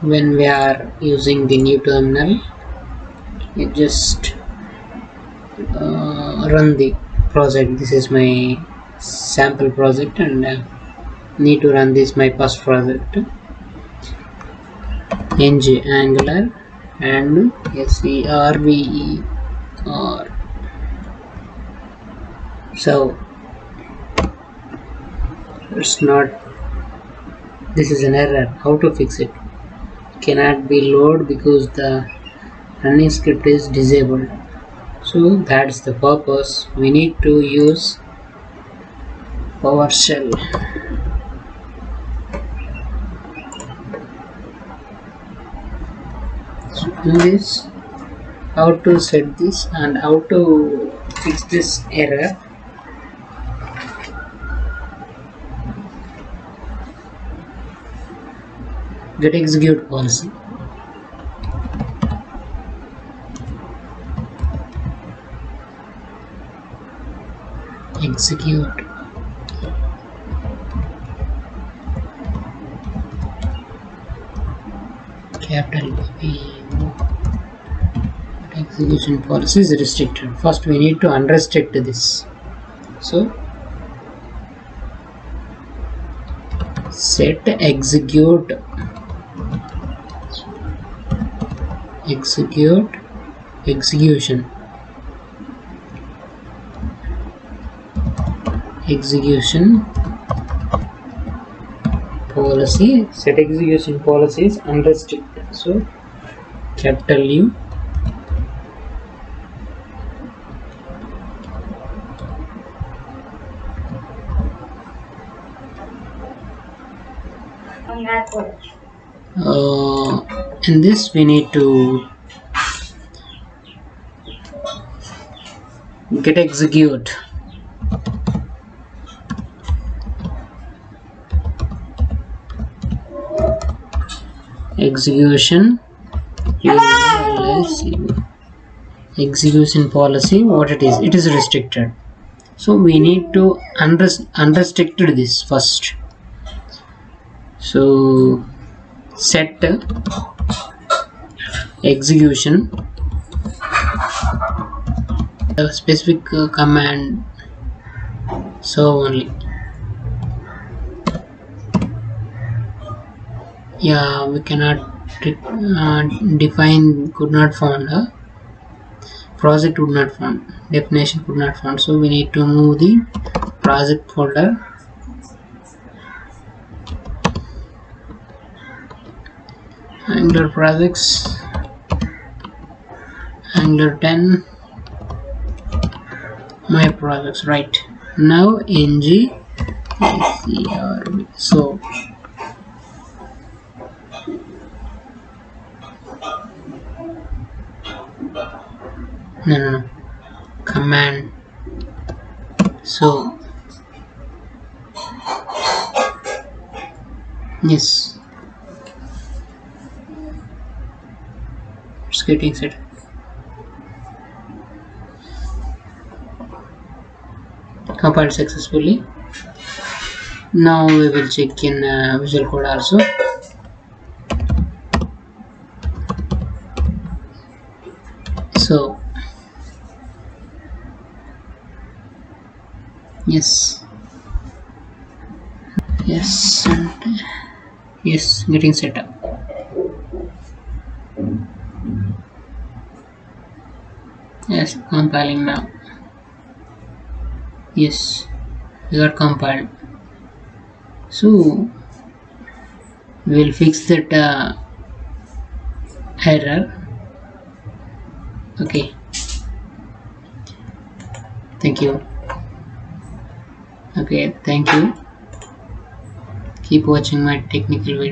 when we are using the new terminal, you just run the project. This is my sample project, and need to run this my first project. ng angular and server. So it's not, this is an error. How to fix it? Cannot be loaded because the running script is disabled. So that's the purpose. We need to use PowerShell. So do this, how to set this and how to fix this error. Get-ExecutionPolicy. Execute. Capital P. Execution policy is restricted. First we need to unrestrict this. So set execute execution policy. Set execution policy is unrestricted. So capital U, in this we need to get execute execution policy. What it is restricted, so we need to unrestricted this first. So set execution a specific command, so only. Yeah, we cannot define could not found, project would not found, definition could not found. So we need to move the project folder, Angular projects, Angular 10, my projects. Right now ng server. So no command. So yes, it's getting set. Compiled successfully. Now we will check in Visual Code also. So yes, getting set up. Yes, compiling now. Yes, we got compiled. So we will fix that error. Okay, thank you. Okay, thank you. Keep watching my technical videos.